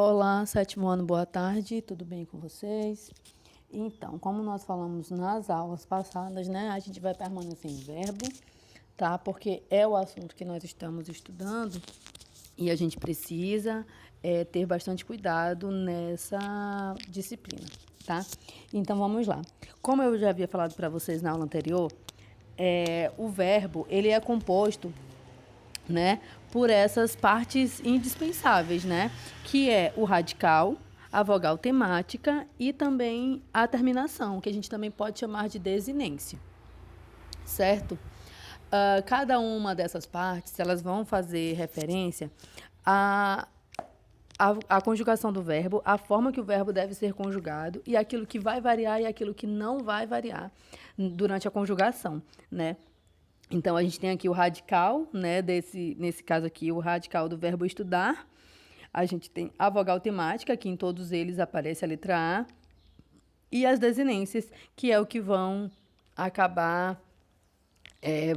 Olá, sétimo ano, boa tarde, tudo bem com vocês? Então, como nós falamos nas aulas passadas, né, a gente vai permanecer em verbo, tá? Porque é o assunto que nós estamos estudando e a gente precisa ter bastante cuidado nessa disciplina, tá? Então, vamos lá. Como eu já havia falado para vocês na aula anterior, o verbo, ele é composto, né, por essas partes indispensáveis, né, que é o radical, a vogal temática e também a terminação, que a gente também pode chamar de desinência, certo? Cada uma dessas partes, elas vão fazer referência a a conjugação do verbo, a forma que o verbo deve ser conjugado e aquilo que vai variar e aquilo que não vai variar durante a conjugação, né? Então, a gente tem aqui o radical, né, nesse caso aqui, o radical do verbo estudar. A gente tem a vogal temática, que em todos eles aparece a letra A. E as desinências, que é o que vão acabar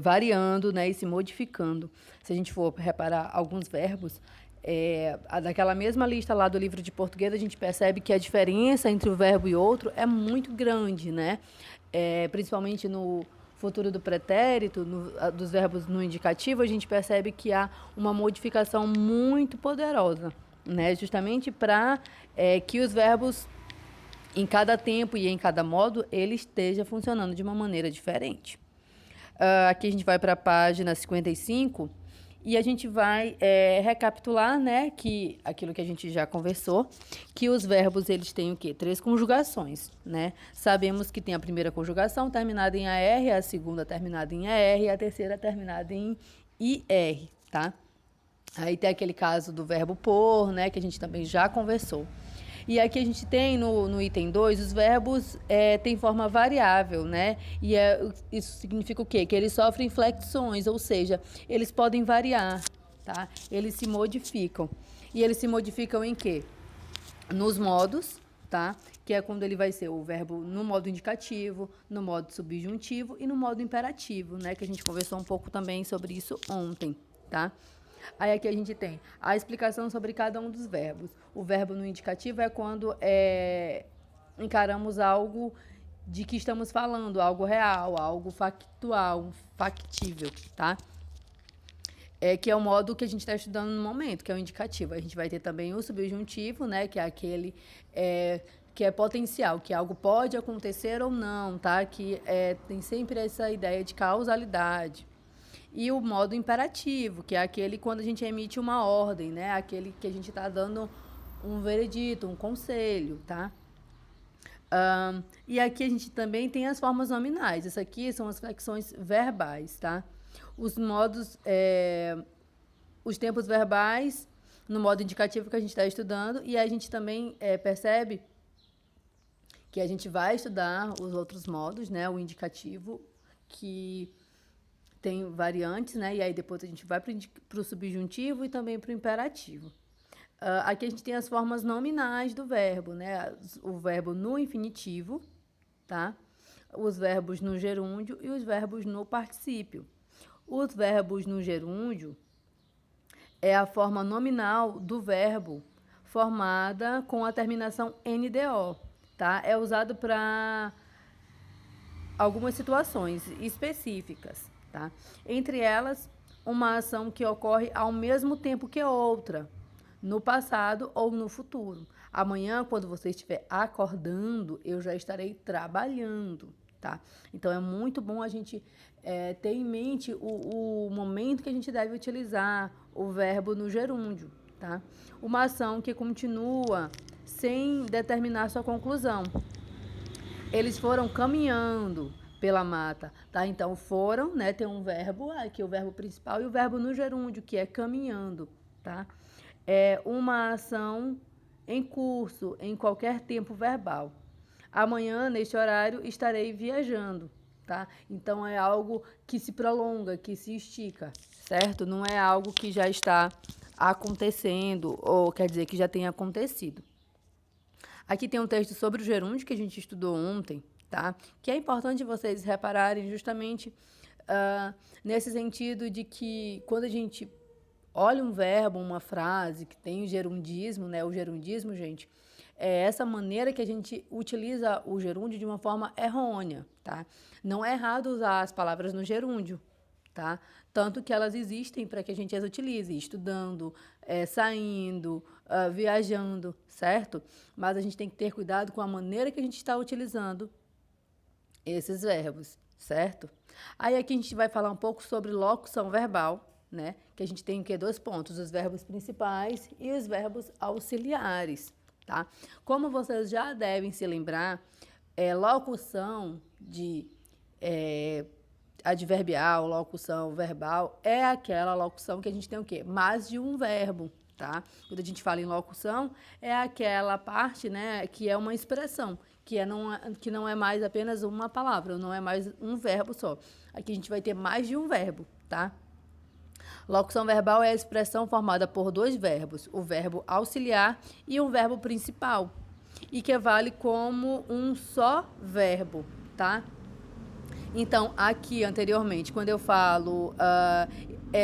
variando, né, e se modificando. Se a gente for reparar alguns verbos, daquela mesma lista lá do livro de português, a gente percebe que a diferença entre um verbo e outro é muito grande, né? Principalmente no futuro do pretérito, dos verbos no indicativo, a gente percebe que há uma modificação muito poderosa, né? Justamente para que os verbos, em cada tempo e em cada modo, ele esteja funcionando de uma maneira diferente. Aqui a gente vai para a página 55 e a gente vai recapitular, né, que aquilo que a gente já conversou, que os verbos eles têm o quê? 3 conjugações, né? Sabemos que tem a primeira conjugação terminada em AR, a segunda terminada em AR e a terceira terminada em IR, tá? Aí tem aquele caso do verbo por, né, que a gente também já conversou. E aqui a gente tem no item 2, os verbos têm forma variável, né? E isso significa o quê? Que eles sofrem flexões, ou seja, eles podem variar, tá? Eles se modificam. E eles se modificam em quê? Nos modos, tá? Que é quando ele vai ser o verbo no modo indicativo, no modo subjuntivo e no modo imperativo, né? Que a gente conversou um pouco também sobre isso ontem, tá? Aí aqui a gente tem a explicação sobre cada um dos verbos. O verbo no indicativo é quando encaramos algo de que estamos falando, algo real, algo factual, factível, tá? Que é o modo que a gente está estudando no momento, que é o indicativo. A gente vai ter também o subjuntivo, né? Que é aquele que é potencial, que algo pode acontecer ou não, tá? Que tem sempre essa ideia de causalidade. E o modo imperativo, que é aquele quando a gente emite uma ordem, né? Aquele que a gente está dando um veredito, um conselho, tá? E aqui a gente também tem as formas nominais. Essas aqui são as flexões verbais, tá? Os modos, os tempos verbais no modo indicativo que a gente está estudando e a gente também percebe que a gente vai estudar os outros modos, né? O indicativo, que tem variantes, né? E aí depois a gente vai para o subjuntivo e também para o imperativo. Aqui a gente tem as formas nominais do verbo, né? O verbo no infinitivo, tá? Os verbos no gerúndio e os verbos no particípio. Os verbos no gerúndio é a forma nominal do verbo formada com a terminação NDO, tá? É usado para algumas situações específicas, tá? Entre elas, uma ação que ocorre ao mesmo tempo que outra, no passado ou no futuro. Amanhã, quando você estiver acordando, eu já estarei trabalhando, tá? Então, é muito bom a gente ter em mente o momento que a gente deve utilizar o verbo no gerúndio, tá? Uma ação que continua sem determinar sua conclusão. Eles foram caminhando pela mata, tá? Então foram, né? Tem um verbo aqui, o verbo principal e o verbo no gerúndio, que é caminhando, tá? É uma ação em curso, em qualquer tempo verbal. Amanhã, neste horário, estarei viajando, tá? Então é algo que se prolonga, que se estica, certo? Não é algo que já está acontecendo, ou quer dizer que já tenha acontecido. Aqui tem um texto sobre o gerúndio que a gente estudou ontem, tá? Que é importante vocês repararem justamente nesse sentido de que quando a gente olha um verbo, uma frase que tem o gerundismo, né? O gerundismo, gente, é essa maneira que a gente utiliza o gerúndio de uma forma errônea, tá? Não é errado usar as palavras no gerúndio, tá? Tanto que elas existem para que a gente as utilize, estudando, saindo, viajando, certo? Mas a gente tem que ter cuidado com a maneira que a gente está utilizando esses verbos, certo? Aí aqui a gente vai falar um pouco sobre locução verbal, né? Que a gente tem o quê? 2 pontos, os verbos principais e os verbos auxiliares, tá? Como vocês já devem se lembrar, locução de adverbial, locução verbal, é aquela locução que a gente tem o quê? Mais de um verbo, tá? Quando a gente fala em locução, é aquela parte, né, que é uma expressão, que não é mais apenas uma palavra, não é mais um verbo só. Aqui a gente vai ter mais de um verbo, tá? Locução verbal é a expressão formada por 2 verbos, o verbo auxiliar e um verbo principal, e que vale como um só verbo, tá? Então, aqui anteriormente, quando eu falo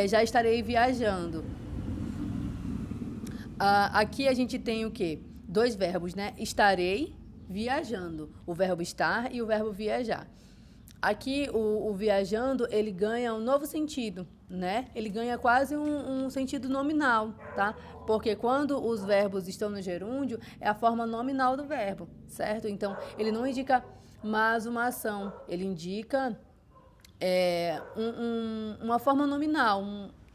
já estarei viajando, aqui a gente tem o quê? 2 verbos, né? Estarei viajando, o verbo estar e o verbo viajar. Aqui, o viajando, ele ganha um novo sentido, né? Ele ganha quase um sentido nominal, tá? Porque quando os verbos estão no gerúndio, é a forma nominal do verbo, certo? Então, ele não indica mais uma ação, ele indica uma forma nominal,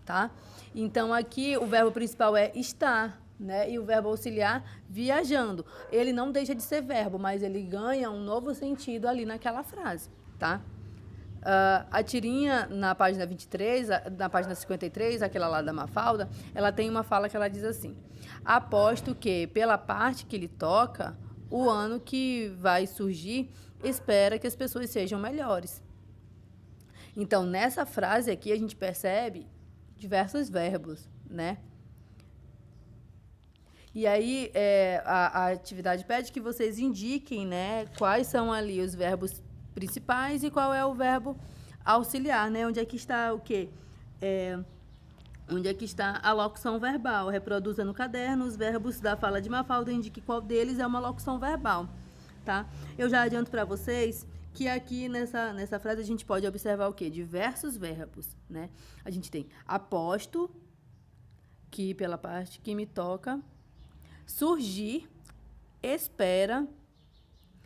tá? Então, aqui, o verbo principal é estar, né? E o verbo auxiliar, viajando. Ele não deixa de ser verbo, mas ele ganha um novo sentido ali naquela frase, tá? A tirinha na página 23, na página 53, aquela lá da Mafalda, ela tem uma fala que ela diz assim: aposto que, pela parte que lhe toca, o ano que vai surgir espera que as pessoas sejam melhores. Então, nessa frase aqui, a gente percebe diversos verbos, né? E aí, a atividade pede que vocês indiquem, né, quais são ali os verbos principais e qual é o verbo auxiliar, né? Onde é que está o quê? Onde é que está a locução verbal? Reproduza no caderno os verbos da fala de Mafalda e indique qual deles é uma locução verbal, tá? Eu já adianto para vocês que aqui nessa frase a gente pode observar o quê? Diversos verbos, né? A gente tem aposto, que pela parte que me toca, surgir, espera,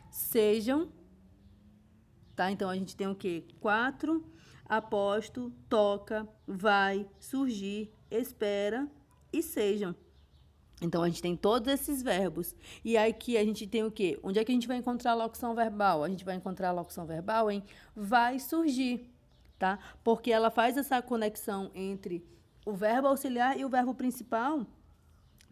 sejam, tá? Então, a gente tem o quê? 4, aposto, toca, vai, surgir, espera e sejam. Então, a gente tem todos esses verbos. E aqui a gente tem o quê? Onde é que a gente vai encontrar a locução verbal? A gente vai encontrar a locução verbal em vai surgir, tá? Porque ela faz essa conexão entre o verbo auxiliar e o verbo principal,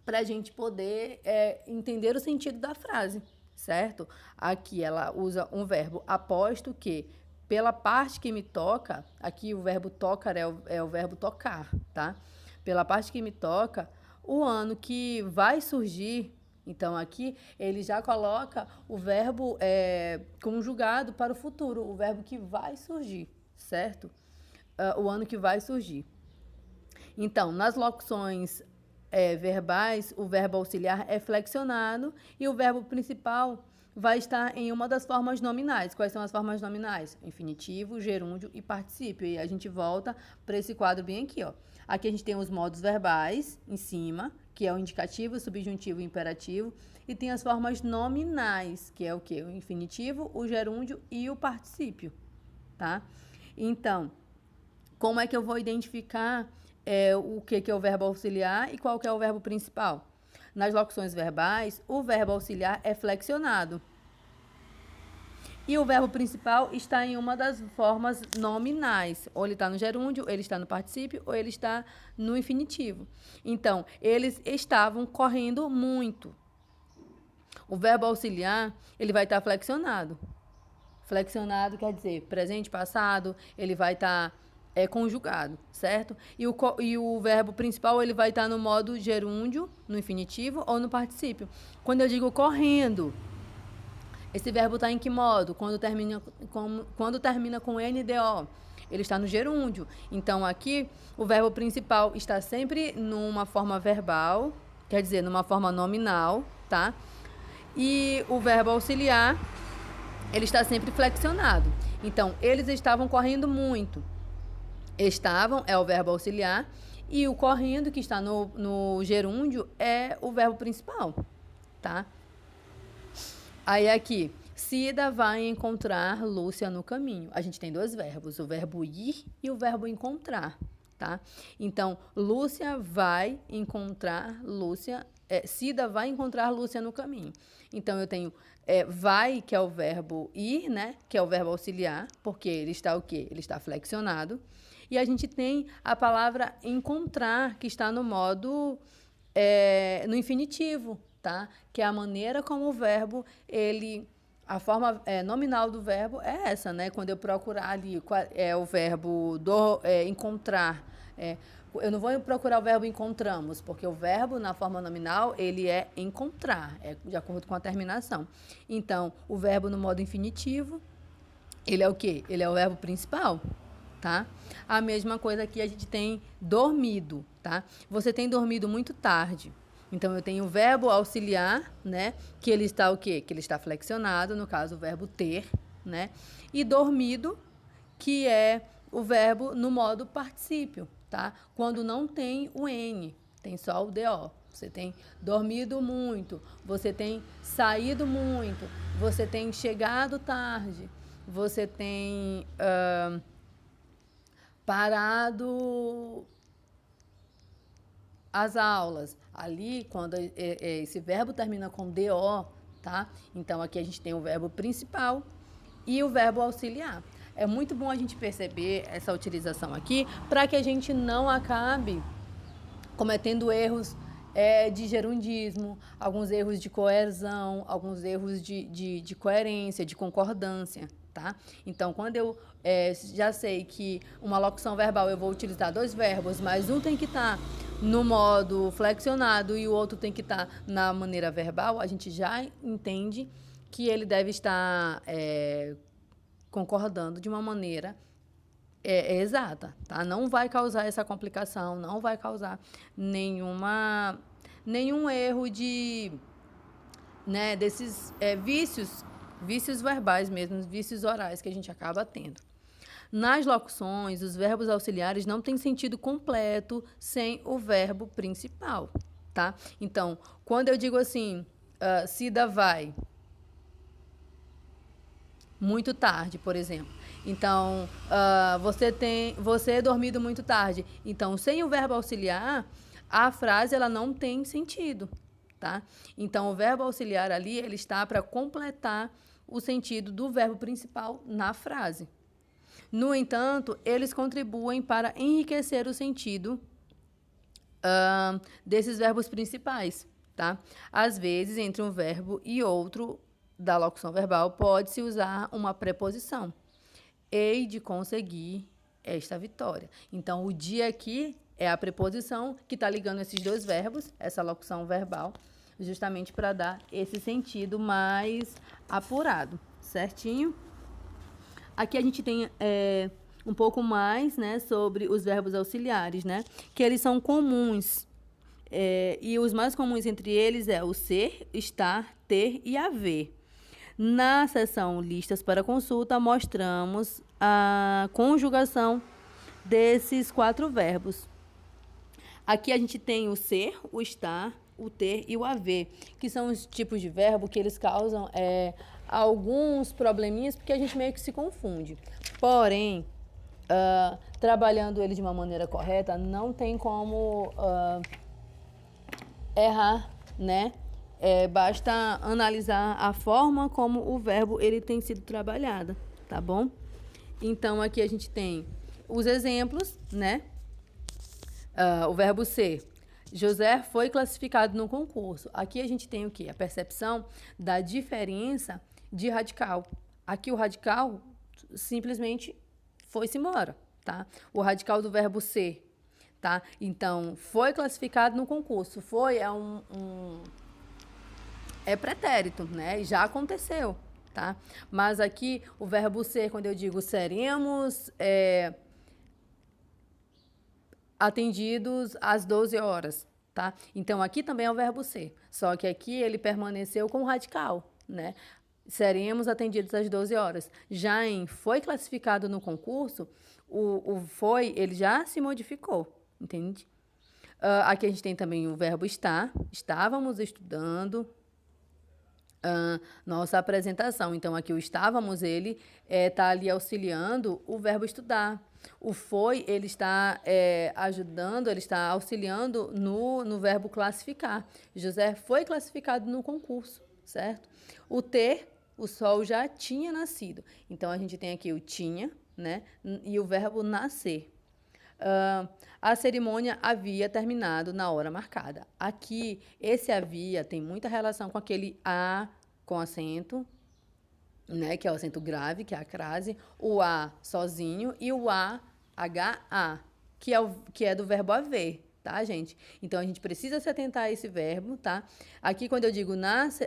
para a gente poder entender o sentido da frase, certo? Aqui ela usa um verbo aposto que, pela parte que me toca, aqui o verbo tocar é o verbo tocar, tá? Pela parte que me toca, o ano que vai surgir, então aqui ele já coloca o verbo conjugado para o futuro, o verbo que vai surgir, certo? O ano que vai surgir. Então, nas locuções verbais, o verbo auxiliar é flexionado e o verbo principal vai estar em uma das formas nominais. Quais são as formas nominais? Infinitivo, gerúndio e particípio. E a gente volta para esse quadro bem aqui, ó. Aqui a gente tem os modos verbais em cima, que é o indicativo, o subjuntivo e o imperativo. E tem as formas nominais, que é o quê? O infinitivo, o gerúndio e o particípio, tá? Então, como é que eu vou identificar o que é o verbo auxiliar e qual que é o verbo principal? Nas locuções verbais, o verbo auxiliar é flexionado. E o verbo principal está em uma das formas nominais. Ou ele está no gerúndio, ele está no particípio, ou ele está no infinitivo. Então, eles estavam correndo muito. O verbo auxiliar, ele vai estar flexionado. Flexionado quer dizer presente, passado, ele vai estar conjugado, certo? E o verbo principal, ele vai estar no modo gerúndio, no infinitivo ou no particípio. Quando eu digo correndo, esse verbo está em que modo? Quando termina com NDO. ele está no gerúndio. Então, aqui, o verbo principal está sempre numa forma verbal, quer dizer, numa forma nominal, tá? E o verbo auxiliar, ele está sempre flexionado. Então, eles estavam correndo muito. Estavam é o verbo auxiliar e o correndo, que está no gerúndio, é o verbo principal, tá? Aí aqui, Cida vai encontrar Lúcia no caminho. A gente tem dois verbos, o verbo ir e o verbo encontrar, tá? Então, Lúcia vai encontrar Lúcia, Cida vai encontrar Lúcia no caminho. Então, eu tenho vai, que é o verbo ir, né? Que é o verbo auxiliar, porque ele está o quê? Ele está flexionado. E a gente tem a palavra encontrar, que está no modo, no infinitivo, tá? Que é a maneira como o verbo, a forma nominal do verbo é essa, né? Quando eu procurar ali, o verbo encontrar, eu não vou procurar o verbo encontramos, porque o verbo, na forma nominal, ele é encontrar, de acordo com a terminação. Então, o verbo no modo infinitivo, ele é o quê? Ele é o verbo principal, tá? A mesma coisa que a gente tem dormido, tá? Você tem dormido muito tarde. Então, eu tenho o verbo auxiliar, né? Que ele está o quê? Que ele está flexionado, no caso, o verbo ter, né? E dormido, que é o verbo no modo particípio, tá? Quando não tem o N, tem só o DO. Você tem dormido muito, você tem saído muito, você tem chegado tarde, você tem parado as aulas. Ali, quando esse verbo termina com DO, tá? Então, aqui a gente tem o verbo principal e o verbo auxiliar. É muito bom a gente perceber essa utilização aqui para que a gente não acabe cometendo erros de gerundismo, alguns erros de coesão, alguns erros de coerência, de concordância, tá? Então, quando eu já sei que uma locução verbal eu vou utilizar dois verbos, mas um tem que estar no modo flexionado e o outro tem que estar na maneira verbal, a gente já entende que ele deve estar concordando de uma maneira exata, tá? Não vai causar essa complicação, não vai causar nenhum erro desses vícios verbais mesmo, vícios orais que a gente acaba tendo. Nas locuções, os verbos auxiliares não têm sentido completo sem o verbo principal, tá? Então, quando eu digo assim, Cida vai muito tarde, por exemplo. Então, você dormido muito tarde. Então, sem o verbo auxiliar, a frase ela não tem sentido, tá? Então, o verbo auxiliar ali, ele está para completar o sentido do verbo principal na frase. No entanto, eles contribuem para enriquecer o sentido desses verbos principais, tá? Às vezes, entre um verbo e outro da locução verbal, pode-se usar uma preposição. Hei de conseguir esta vitória. Então, o de aqui é a preposição que está ligando esses dois verbos, essa locução verbal, justamente para dar esse sentido mais apurado, certinho? Aqui a gente tem um pouco mais, né, sobre os verbos auxiliares, né, que eles são comuns. E os mais comuns entre eles é o ser, estar, ter e haver. Na seção Listas para Consulta, mostramos a conjugação desses 4 verbos. Aqui a gente tem o ser, o estar, o ter e o haver, que são os tipos de verbo que eles causam alguns probleminhas, porque a gente meio que se confunde. Porém, trabalhando ele de uma maneira correta, não tem como errar, né? Basta analisar a forma como o verbo ele tem sido trabalhado, tá bom? Então, aqui a gente tem os exemplos, né? O verbo ser. José foi classificado no concurso. Aqui a gente tem o quê? A percepção da diferença de radical. Aqui o radical simplesmente foi-se embora, tá? O radical do verbo ser, tá? Então, foi classificado no concurso. Foi é pretérito, né? Já aconteceu. tá? Mas aqui, o verbo ser, quando eu digo seremos atendidos às 12 horas, tá? Então, aqui também é o verbo ser, só que aqui ele permaneceu com o radical, né? Seremos atendidos às 12 horas. Já em foi classificado no concurso, o foi, ele já se modificou, entende? Aqui a gente tem também o verbo estar, estávamos estudando, nossa apresentação. Então, aqui o estávamos, ele está ali auxiliando o verbo estudar. O foi, ele está ajudando, ele está auxiliando no verbo classificar. José foi classificado no concurso, certo? O ter, o sol já tinha nascido. Então, a gente tem aqui o tinha, né? E o verbo nascer. A cerimônia havia terminado na hora marcada. Aqui, esse havia tem muita relação com aquele a com acento, né, que é o acento grave, que é a crase, o a sozinho e o a, h-a, que é do verbo haver, tá, gente? Então, a gente precisa se atentar a esse verbo, tá? Aqui, quando eu digo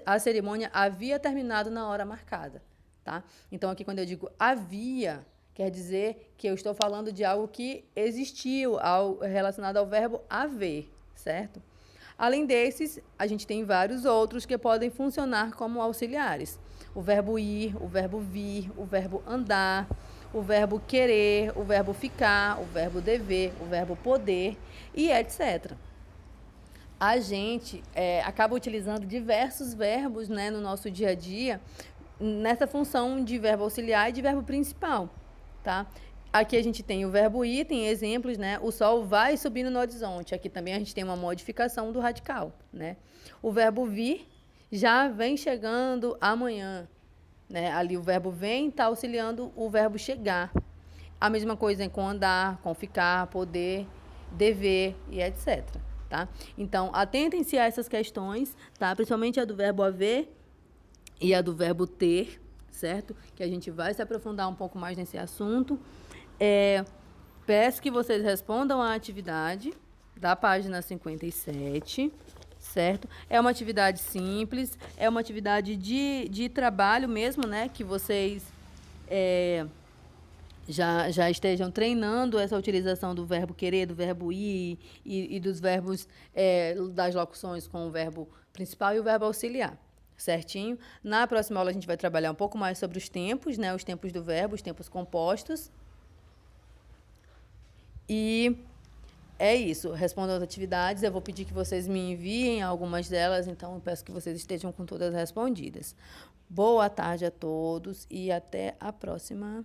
a cerimônia havia terminado na hora marcada, tá? Então, aqui, quando eu digo havia, quer dizer que eu estou falando de algo que existiu, relacionado ao verbo haver, certo? Além desses, a gente tem vários outros que podem funcionar como auxiliares. O verbo ir, o verbo vir, o verbo andar, o verbo querer, o verbo ficar, o verbo dever, o verbo poder e etc. A gente acaba utilizando diversos verbos, né, no nosso dia a dia, nessa função de verbo auxiliar e de verbo principal, tá? Aqui a gente tem o verbo ir, tem exemplos, né? O sol vai subindo no horizonte. Aqui também a gente tem uma modificação do radical, né? O verbo vir já vem chegando amanhã, né? Ali o verbo vem está auxiliando o verbo chegar. A mesma coisa com andar, com ficar, poder, dever e etc, tá? Então, atentem-se a essas questões, tá? Principalmente a do verbo haver e a do verbo ter, certo? Que a gente vai se aprofundar um pouco mais nesse assunto. Peço que vocês respondam à atividade da página 57, certo? É uma atividade simples, é uma atividade de trabalho mesmo, né? Que vocês já estejam treinando essa utilização do verbo querer, do verbo ir e dos verbos, das locuções com o verbo principal e o verbo auxiliar. Certinho? Na próxima aula a gente vai trabalhar um pouco mais sobre os tempos, né? Os tempos do verbo, os tempos compostos. E é isso. Respondam as atividades. Eu vou pedir que vocês me enviem algumas delas, então eu peço que vocês estejam com todas respondidas. Boa tarde a todos e até a próxima.